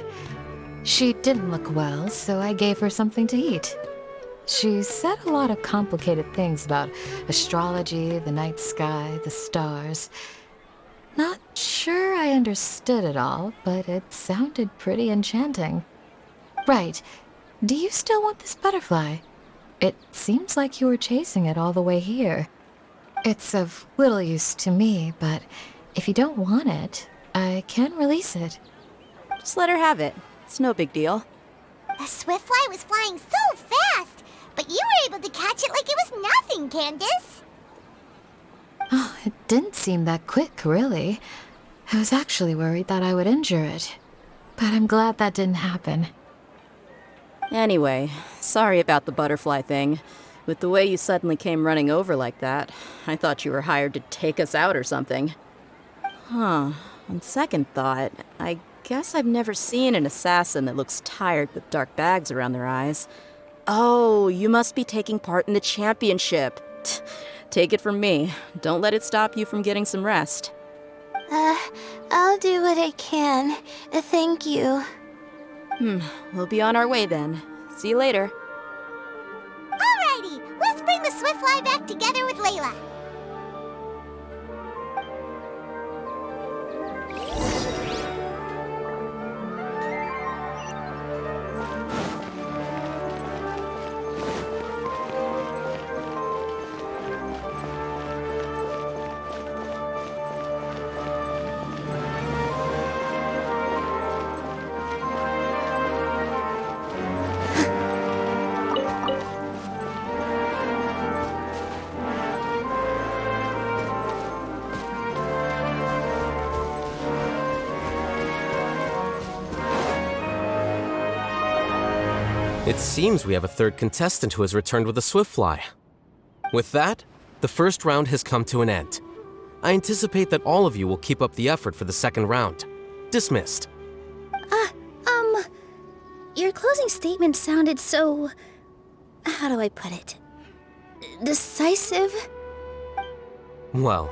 She didn't look well, so I gave her something to eat. She said a lot of complicated things about astrology, the night sky, the stars. Not sure I understood it all, but it sounded pretty enchanting. Right. Do you still want this butterfly? It seems like you were chasing it all the way here. It's of little use to me, but if you don't want it, I can release it.
Just let her have it. It's no big deal.
The swiftfly was flying so fast, but you were able to catch it like it was nothing, Candace.
Oh, it didn't seem that quick, really. I was actually worried that I would injure it. But I'm glad that didn't happen.
Anyway, sorry about the butterfly thing. With the way you suddenly came running over like that, I thought you were hired to take us out or something. Huh. On second thought, I guess I've never seen an assassin that looks tired with dark bags around their eyes. Oh, you must be taking part in the championship. Take it from me. Don't let it stop you from getting some rest.
I'll do what I can. Thank you.
We'll be on our way then. See you later.
Alrighty, let's bring the swiftfly back together with Layla.
It seems we have a third contestant who has returned with a swiftfly. With that, the first round has come to an end. I anticipate that all of you will keep up the effort for the second round. Dismissed.
Your closing statement sounded so... how do I put it? Decisive?
Well,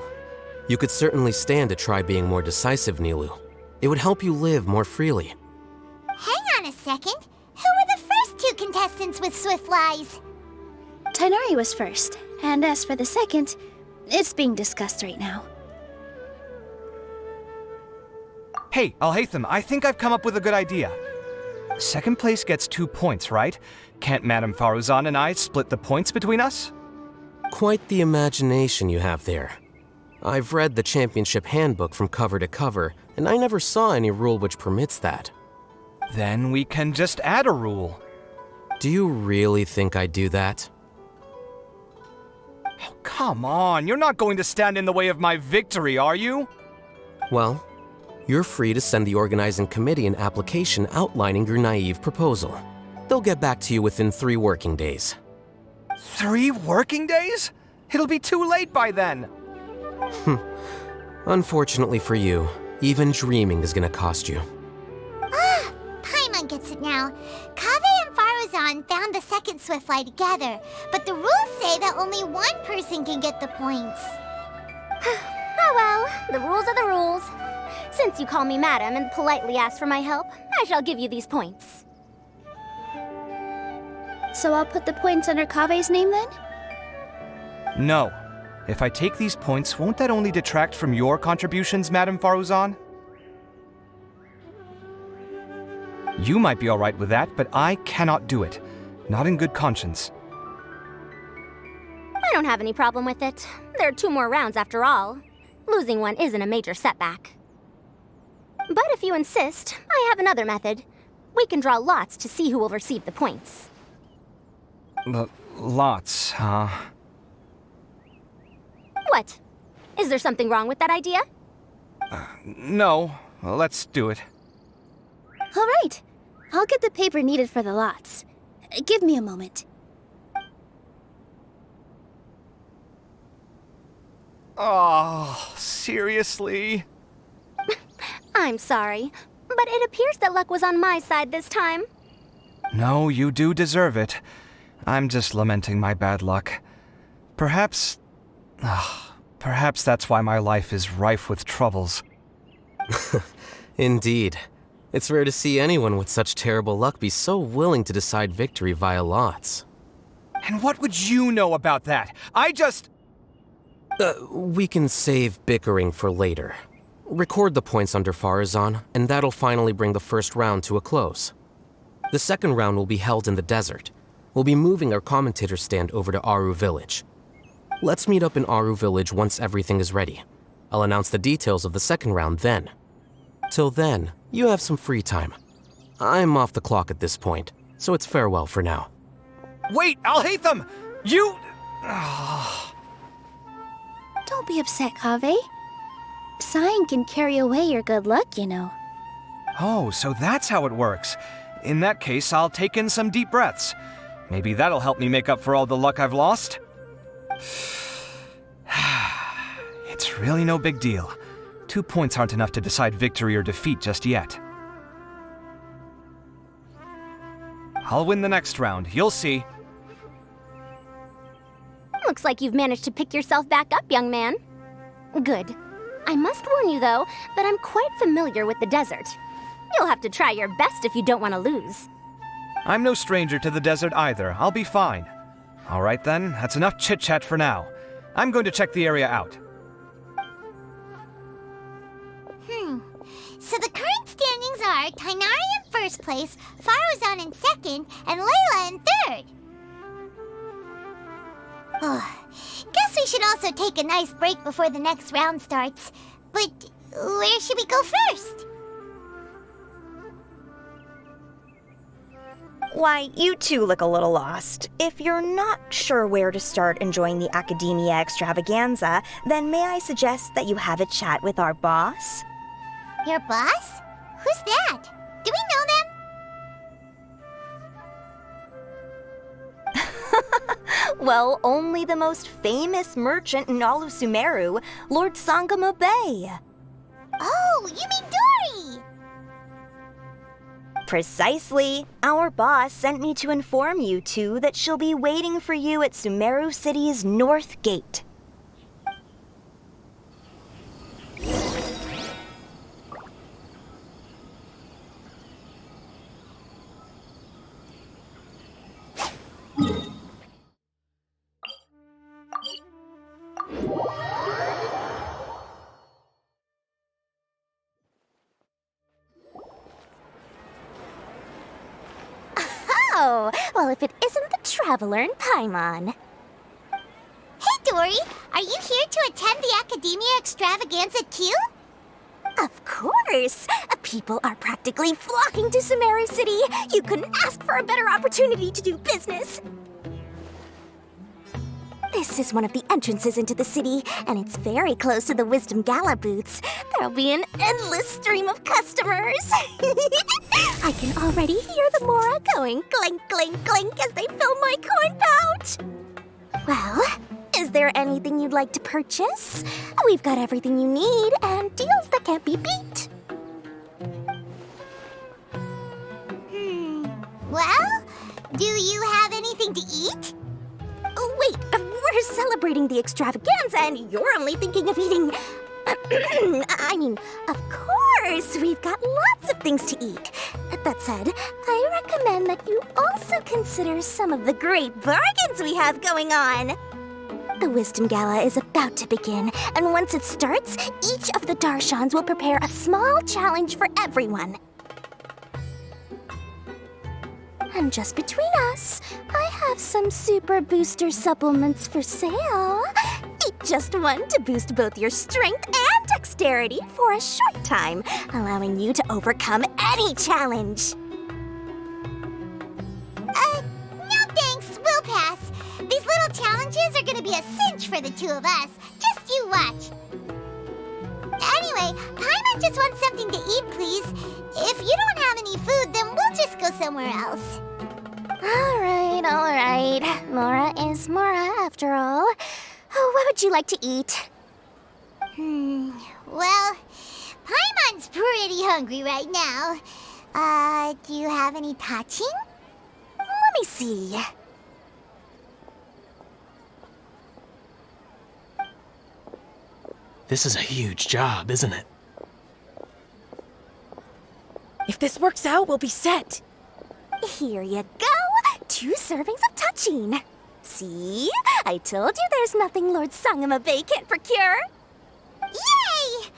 you could certainly stand to try being more decisive, Nilu. It would help you live more freely.
Hang on a second. Who were the first two contestants with swiftflies?
Tighnari was first, and as for the second, it's being discussed right now.
Hey, Alhaitham, I think I've come up with a good idea. Second place gets 2 points, right? Can't Madame Faruzan and I split the points between us?
Quite the imagination you have there. I've read the championship handbook from cover to cover, and I never saw any rule which permits that.
Then we can just add a rule.
Do you really think I'd do that?
Oh, come on, you're not going to stand in the way of my victory, are you?
Well, you're free to send the organizing committee an application outlining your naive proposal. They'll get back to you within 3 working days.
3 working days? It'll be too late by then.
Unfortunately for you, even dreaming is gonna cost you.
Paimon gets it now. Kaveh and Faruzan found the second swiftfly together, but the rules say that only one person can get the points.
Oh well, the rules are the rules. Since you call me madam and politely ask for my help, I shall give you these points.
So I'll put the points under Kaveh's name then?
No. If I take these points, won't that only detract from your contributions, Madame Faruzan? You might be alright with that, but I cannot do it. Not in good conscience.
I don't have any problem with it. There are 2 more rounds after all. Losing one isn't a major setback. But if you insist, I have another method. We can draw lots to see who will receive the points.
Lots, huh?
What? Is there something wrong with that idea?
No. Well, let's do it.
All right. I'll get the paper needed for the lots. Give me a moment.
Oh, seriously?
I'm sorry, but it appears that luck was on my side this time.
No, you do deserve it. I'm just lamenting my bad luck. Perhaps that's why my life is rife with troubles.
Indeed. It's rare to see anyone with such terrible luck be so willing to decide victory via lots.
And what would you know about that?
We can save bickering for later. Record the points under Farazan, and that'll finally bring the first round to a close. The second round will be held in the desert. We'll be moving our commentator stand over to Aru Village. Let's meet up in Aru Village once everything is ready. I'll announce the details of the second round then. Till then, you have some free time. I'm off the clock at this point, so it's farewell for now.
Wait, I'll hate them! You...
Don't be upset, Kaveh. Sighing can carry away your good luck, you know.
Oh, so that's how it works. In that case, I'll take in some deep breaths. Maybe that'll help me make up for all the luck I've lost. It's really no big deal. 2 points aren't enough to decide victory or defeat just yet. I'll win the next round, you'll see.
Looks like you've managed to pick yourself back up, young man. Good. I must warn you, though, that I'm quite familiar with the desert. You'll have to try your best if you don't want to lose.
I'm no stranger to the desert either. I'll be fine. All right then, that's enough chit-chat for now. I'm going to check the area out.
So the current standings are Tainari in first place, Faruzan in second, and Layla in third. Guess we should also take a nice break before the next round starts. But where should we go first?
Why, you two look a little lost. If you're not sure where to start enjoying the Academia Extravaganza, then may I suggest that you have a chat with our boss?
Your boss? Who's that? Do we know them?
Well, only the most famous merchant in all of Sumeru, Lord Sangamo Bay.
Oh, you mean Dory!
Precisely. Our boss sent me to inform you two that she'll be waiting for you at Sumeru City's North Gate.
Oh, well, if it isn't the Traveler in Paimon.
Hey, Dory! Are you here to attend the Academia Extravaganza too?
Of course! People are practically flocking to Sumeru City. You couldn't ask for a better opportunity to do business. This is one of the entrances into the city, and it's very close to the Wisdom Gala booths. There'll be an endless stream of customers. I can already hear the Mora going clink, clink, clink as they fill my coin pouch. Well, is there anything you'd like to purchase? We've got everything you need and deals that can't be beat.
Well, do you have anything to eat?
Oh, wait, we're celebrating the extravaganza and you're only thinking of eating... I mean, of course, we've got lots of things to eat. That said, I recommend that you also consider some of the great bargains we have going on. The Wisdom Gala is about to begin, and once it starts, each of the Darshans will prepare a small challenge for everyone. And just between us, I have some super booster supplements for sale. Eat just one to boost both your strength and dexterity for a short time, allowing you to overcome any challenge.
No thanks, we'll pass. These little challenges are gonna be a cinch for the two of us. Just you watch. Anyway, Paimon just wants something to eat, please. If you don't have any food, then we'll just go somewhere else.
All right. Mora is Mora, after all. What would you like to eat?
Well, Paimon's pretty hungry right now. Do you have any touching?
Let me see.
This is a huge job, isn't it?
If this works out, we'll be set.
Here you go! 2 servings of touching. See? I told you there's nothing Lord Sangamabe can't procure.
Yay!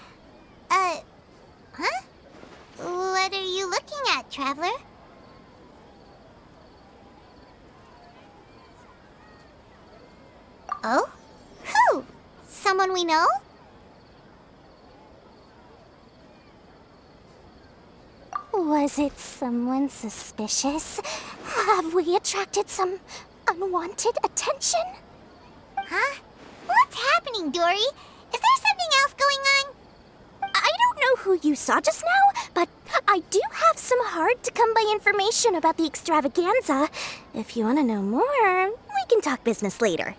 Huh? What are you looking at, Traveler? Oh? Who? Someone we know?
Was it someone suspicious? Have we attracted some unwanted attention?
Huh? What's happening, Dory? Is there something else going on?
I don't know who you saw just now, but I do have some hard-to-come-by information about the extravaganza. If you want to know more, we can talk business later.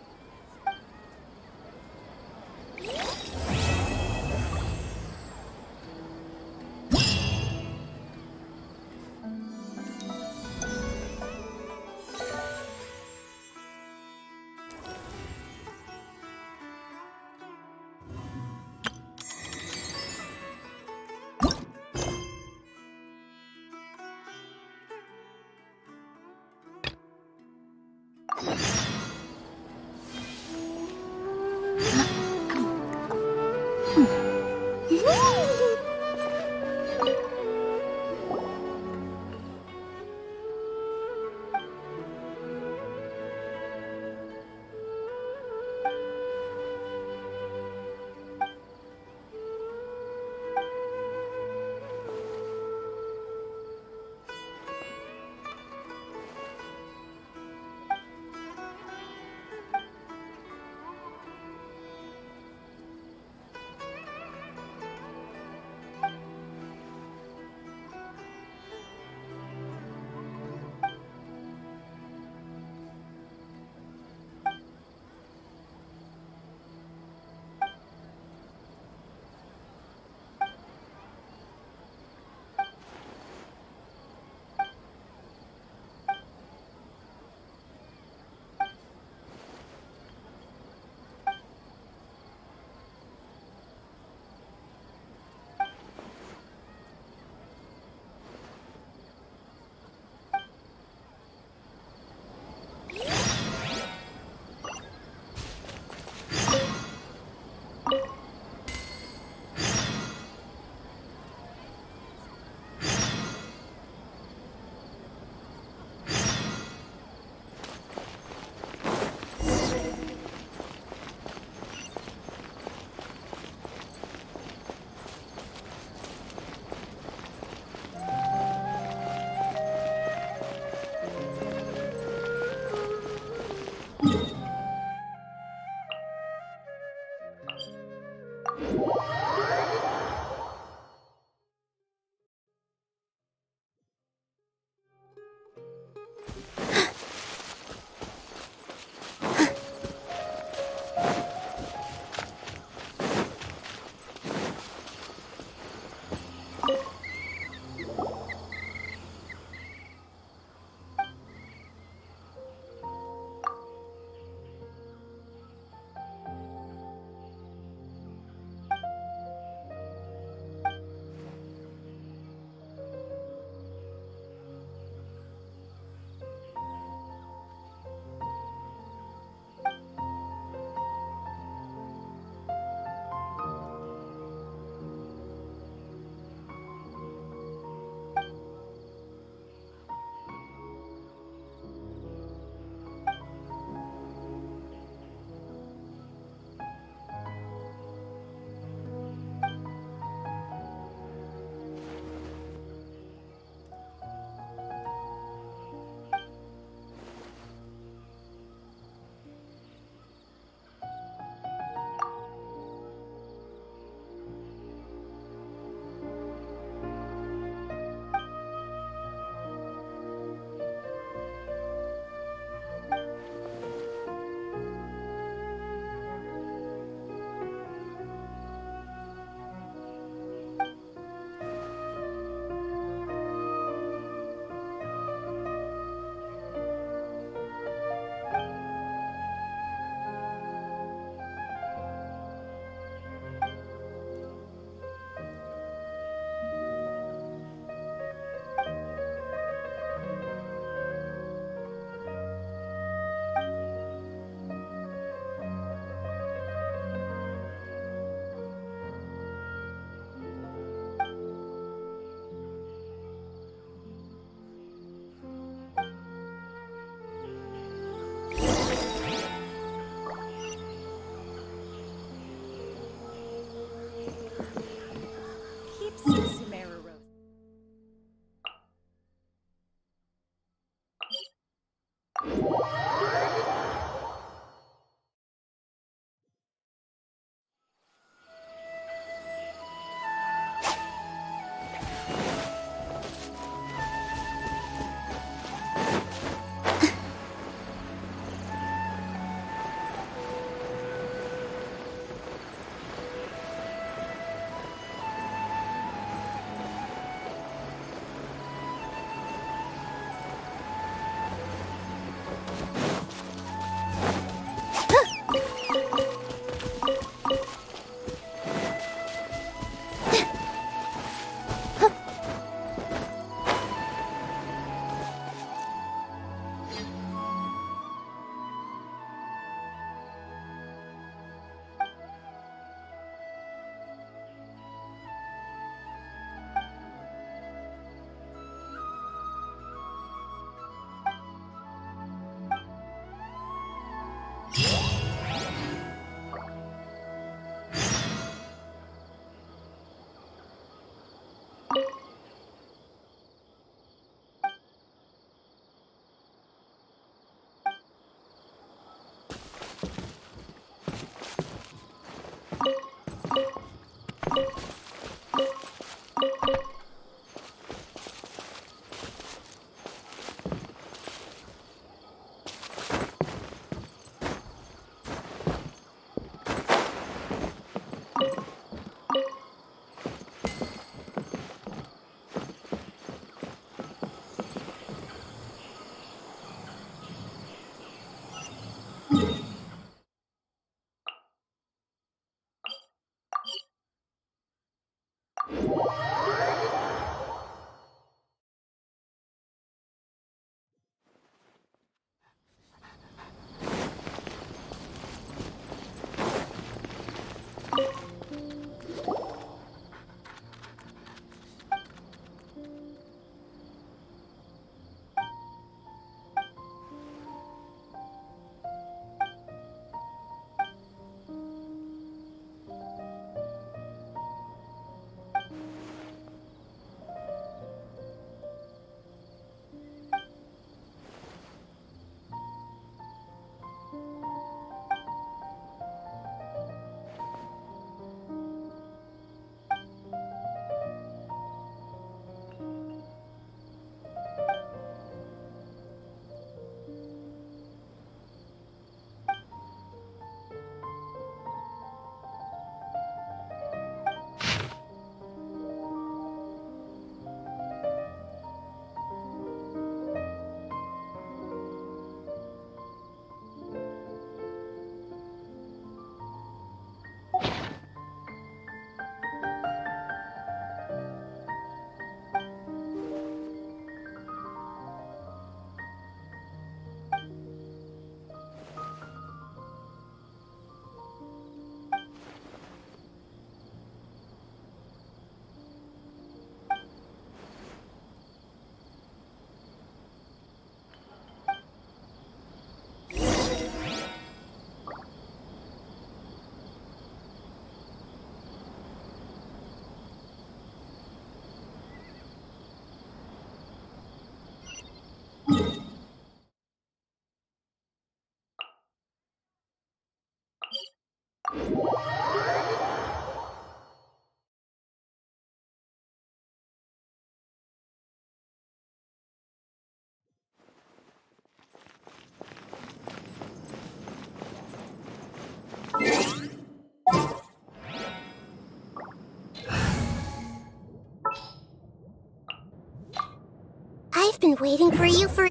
I've been waiting for you for...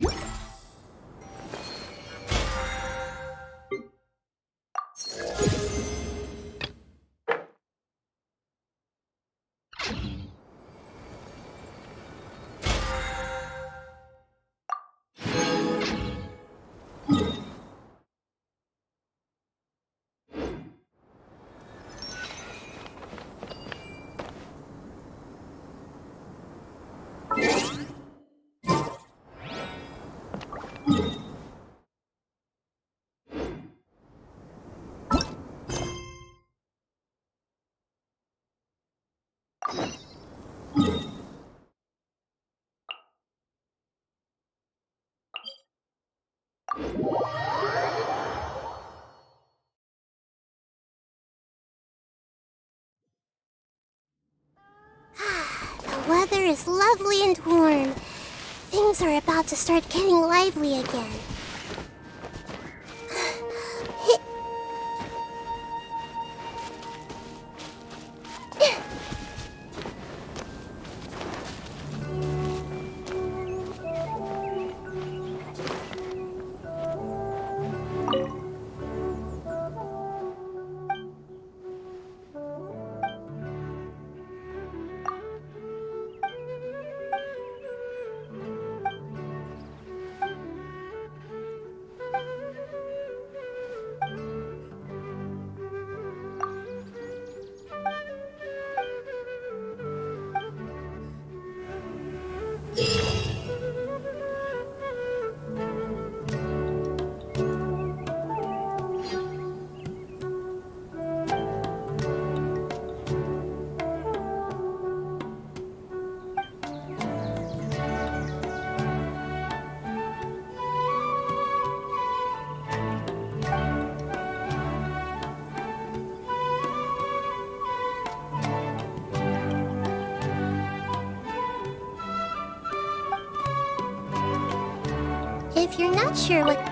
The weather is lovely and warm. Things are about to start getting lively again. If you're not sure what...